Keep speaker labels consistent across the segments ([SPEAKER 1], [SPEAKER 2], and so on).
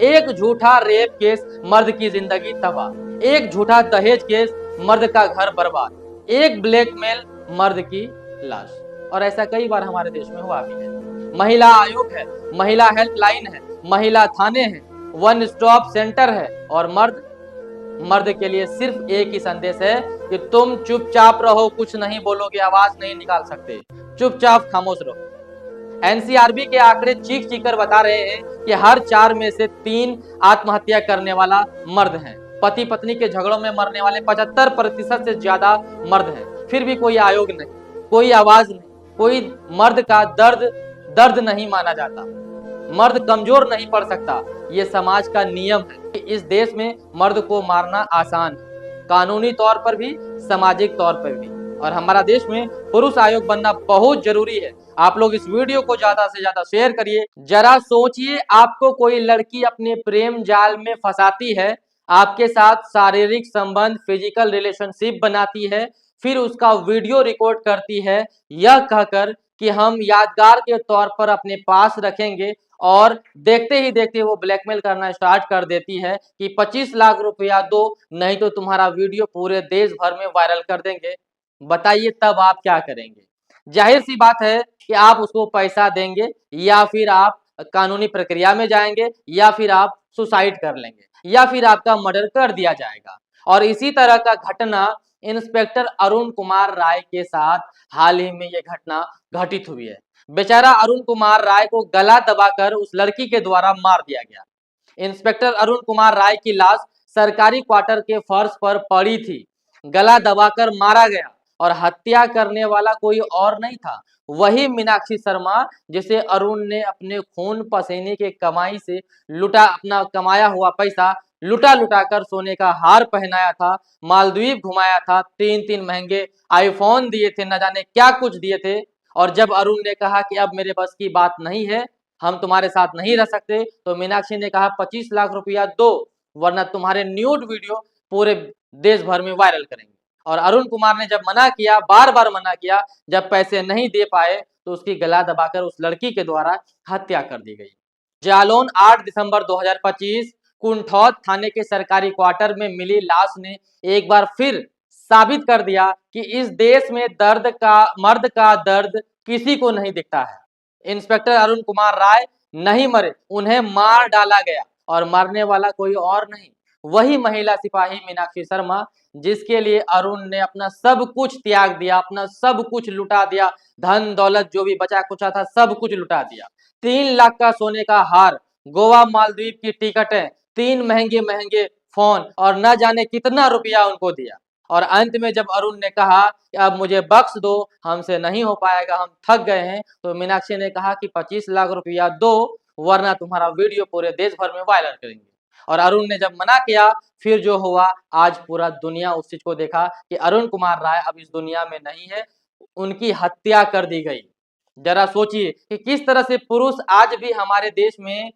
[SPEAKER 1] एक झूठा rape case मर्द की जिंदगी तबाह, एक झूठा दहेज केस मर्द का घर बर्बाद, एक ब्लैकमेल मर्द की लाश। और ऐसा कई बार हमारे देश में हुआ भी है। महिला आयोग है, महिला हेल्पलाइन है, महिला थाने हैं, वन स्टॉप सेंटर है, और मर्द मर्द के लिए सिर्फ एक ही संदेश है कि तुम चुपचाप रहो, कुछ नहीं बोलोगे, आवाज नहीं निकाल सकते, चुपचाप खामोश रहो। एनसीआरबी के आंकड़े चीख चीख कर बता रहे हैं कि हर 4 में से 3 आत्महत्या करने वाला मर्द हैं। पति पत्नी के झगड़ों में मरने वाले 75% से ज्यादा मर्द हैं। फिर भी कोई आयोग नहीं, कोई आवाज नहीं, कोई मर्द का दर्द नहीं माना जाता। मर्द कमजोर नहीं पड़ सकता, ये समाज का नियम है। इस देश में मर्द को मारना आसान है, कानूनी तौर पर भी, सामाजिक तौर पर भी। और हमारा देश में पुरुष आयोग बनना बहुत जरूरी है। आप लोग इस वीडियो को ज्यादा से ज्यादा शेयर करिए। जरा सोचिए, आपको कोई लड़की अपने प्रेम जाल में फंसाती है, आपके साथ शारीरिक संबंध, फिजिकल रिलेशनशिप बनाती है, फिर उसका वीडियो रिकॉर्ड करती है, यह कहकर कि हम यादगार के तौर पर अपने पास रखेंगे, और देखते ही देखते वो ब्लैकमेल करना स्टार्ट कर देती है कि 25 लाख रुपया दो, नहीं तो तुम्हारा वीडियो पूरे देश भर में वायरल कर देंगे। बताइए तब आप क्या करेंगे? जाहिर सी बात है कि आप उसको पैसा देंगे, या फिर आप कानूनी प्रक्रिया में जाएंगे, या फिर आप सुसाइड कर लेंगे, या फिर आपका मर्डर कर दिया जाएगा। और इसी तरह का घटना इंस्पेक्टर अरुण कुमार राय के साथ हाल ही में ये घटना घटित हुई है। बेचारा अरुण कुमार राय को गला दबाकर उस लड़की के द्वारा मार दिया गया। इंस्पेक्टर अरुण कुमार राय की लाश सरकारी क्वार्टर के फर्श पर पड़ी थी, गला दबाकर मारा गया, और हत्या करने वाला कोई और नहीं था, वही मीनाक्षी शर्मा, जिसे अरुण ने अपने खून पसीने के कमाई से लुटा, अपना कमाया हुआ पैसा लुटा लुटा कर सोने का हार पहनाया था, मालदीव घुमाया था, 3-3 महंगे आईफोन दिए थे, न जाने क्या कुछ दिए थे। और जब अरुण ने कहा कि अब मेरे बस की बात नहीं है, हम तुम्हारे साथ नहीं रह सकते, तो मीनाक्षी ने कहा 25 लाख रुपया दो, वरना तुम्हारे न्यूड वीडियो पूरे देश भर में वायरल करेंगे। और अरुण कुमार ने जब मना किया, बार बार मना किया, जब पैसे नहीं दे पाए, तो उसकी गला दबाकर उस लड़की के द्वारा हत्या कर दी गई। जालौन 8 दिसंबर 2025 कुंठौत थाने के सरकारी क्वार्टर में मिली लाश ने एक बार फिर साबित कर दिया कि इस देश में मर्द का दर्द किसी को नहीं दिखता है। इंस्पेक्टर अरुण कुमार राय नहीं मरे, उन्हें मार डाला गया, और मरने वाला कोई और नहीं, वही महिला सिपाही मीनाक्षी शर्मा, जिसके लिए अरुण ने अपना सब कुछ त्याग दिया, अपना सब कुछ लुटा दिया, धन दौलत जो भी बचा कुचा था सब कुछ लुटा दिया। 3 लाख का सोने का हार, गोवा मालदीव की टिकटें, 3 महंगे महंगे फोन, और न जाने कितना रुपया उनको दिया। और अंत में जब अरुण ने कहा कि अब मुझे बख्श दो, हमसे नहीं हो पाएगा, हम थक गए हैं, तो मीनाक्षी ने कहा कि 25 लाख रुपया दो, वरना तुम्हारा वीडियो पूरे देश भर में वायरल करेंगे। और अरुण ने जब मना किया, फिर जो हुआ, आज पूरा दुनिया उस चीज को देखा कि अरुण कुमार राय अब इस दुनिया में नहीं है, उनकी हत्या कर दी गई। जरा सोचिए कि किस तरह से पुरुष आज भी हमारे देश में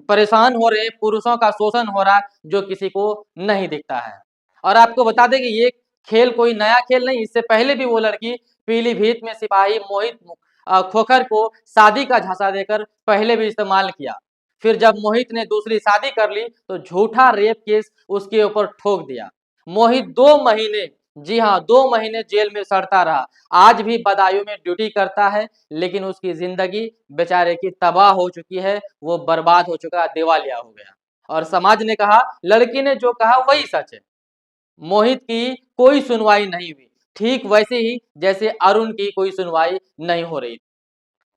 [SPEAKER 1] परेशान हो रहे, पुरुषों का शोषण हो रहा, जो किसी को नहीं दिखता है। और आपको बता दें कि ये खेल कोई नया खेल नहीं, इससे पहले भी वो लड़की पीलीभीत में सिपाही मोहित खोखर को शादी का झांसा देकर पहले भी इस्तेमाल किया। फिर जब मोहित ने दूसरी शादी कर ली, तो झूठा रेप केस उसके ऊपर ठोक दिया। मोहित 2 महीने, जी हाँ 2 महीने जेल में सड़ता रहा। आज भी बदायूं में ड्यूटी करता है, लेकिन उसकी जिंदगी बेचारे की तबाह हो चुकी है, वो बर्बाद हो चुका, दिवालिया हो गया। और समाज ने कहा, लड़की ने जो कहा वही सच है, मोहित की कोई सुनवाई नहीं हुई, ठीक वैसे ही जैसे अरुण की कोई सुनवाई नहीं हो रही।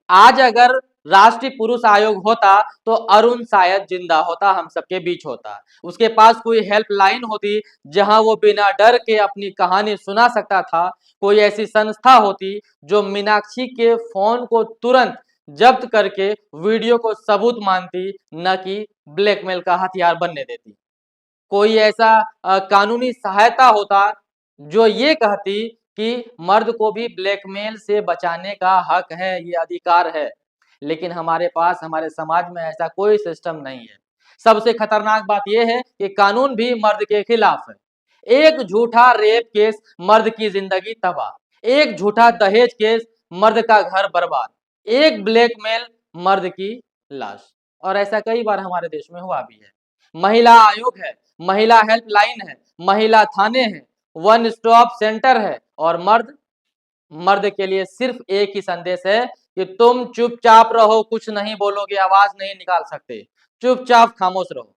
[SPEAKER 1] आज अगर राष्ट्रीय पुरुष आयोग होता, तो अरुण शायद जिंदा होता, हम सबके बीच होता, उसके पास कोई हेल्पलाइन होती जहां वो बिना डर के अपनी कहानी सुना सकता था, कोई ऐसी संस्था होती जो मीनाक्षी के फोन को तुरंत जब्त करके वीडियो को सबूत मानती, न कि ब्लैकमेल का हथियार बनने देती। कोई ऐसा कानूनी सहायता होता जो ये कहती कि मर्द को भी ब्लैकमेल से बचाने का हक है, ये अधिकार है। लेकिन हमारे पास, हमारे समाज में ऐसा कोई सिस्टम नहीं है। सबसे खतरनाक बात यह है कि कानून भी मर्द के खिलाफ है। एक झूठा रेप केस मर्द की जिंदगी तबाह, एक झूठा दहेज केस मर्द का घर बर्बाद, एक ब्लैकमेल मर्द की लाश। और ऐसा कई बार हमारे देश में हुआ भी है। महिला आयोग है, महिला हेल्पलाइन है, महिला थाने हैं, वन स्टॉप सेंटर है, और मर्द, मर्द के लिए सिर्फ एक ही संदेश है कि तुम चुपचाप रहो, कुछ नहीं बोलोगे, आवाज नहीं निकाल सकते, चुपचाप खामोश रहो।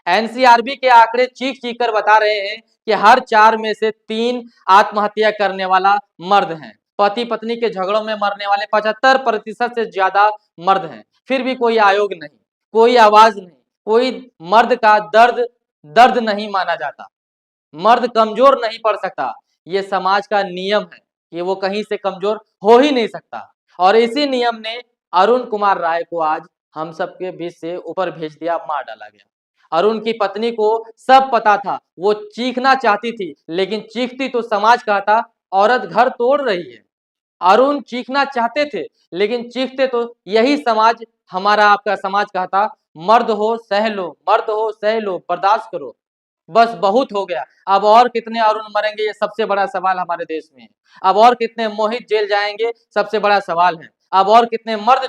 [SPEAKER 1] एनसीआरबी के आंकड़े चीख चीख कर बता रहे हैं कि हर 4 में से 3 आत्महत्या करने वाला मर्द हैं। पति पत्नी के झगड़ों में मरने वाले 75% से ज्यादा मर्द हैं। फिर भी कोई आयोग नहीं, कोई आवाज नहीं, कोई मर्द का दर्द दर्द नहीं माना जाता। मर्द कमजोर नहीं पड़ सकता, ये समाज का नियम है कि वो कहीं से कमजोर हो ही नहीं सकता। और इसी नियम ने अरुण कुमार राय को आज हम सबके बीच से ऊपर भेज दिया, मार डाला गया। अरुण की पत्नी को सब पता था, वो चीखना चाहती थी, लेकिन चीखती तो समाज कहता औरत घर तोड़ रही है। अरुण चीखना चाहते थे, लेकिन चीखते तो यही समाज, हमारा आपका समाज कहता मर्द हो सह लो, मर्द हो सह लो, बर्दाश्त करो, बस बहुत हो गया। अब और कितने अरुण मरेंगे, ये सबसे बड़ा सवाल हमारे देश में है। अब और कितने मोहित जेल जाएंगे, सबसे बड़ा सवाल है। अब और कितने मर्द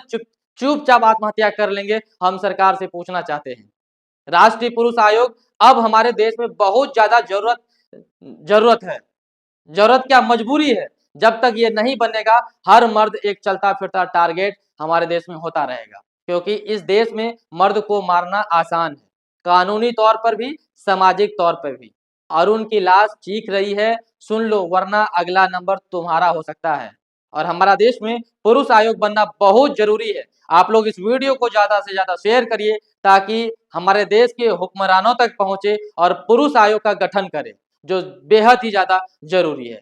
[SPEAKER 1] चुपचाप आत्महत्या कर लेंगे, हम सरकार से पूछना चाहते हैं। राष्ट्रीय पुरुष आयोग अब हमारे देश में बहुत ज्यादा जरूरत है। जरूरत क्या, मजबूरी है। जब तक ये नहीं बनेगा, हर मर्द एक चलता फिरता टारगेट हमारे देश में होता रहेगा, क्योंकि इस देश में मर्द को मारना आसान है, कानूनी तौर पर भी, सामाजिक तौर पर भी। अरुण की लाश चीख रही है, सुन लो, वरना अगला नंबर तुम्हारा हो सकता है। और हमारा देश में पुरुष आयोग बनना बहुत जरूरी है। आप लोग इस वीडियो को ज्यादा से ज्यादा शेयर करिए, ताकि हमारे देश के हुक्मरानों तक पहुंचे और पुरुष आयोग का गठन करें, जो बेहद ही ज्यादा जरूरी है।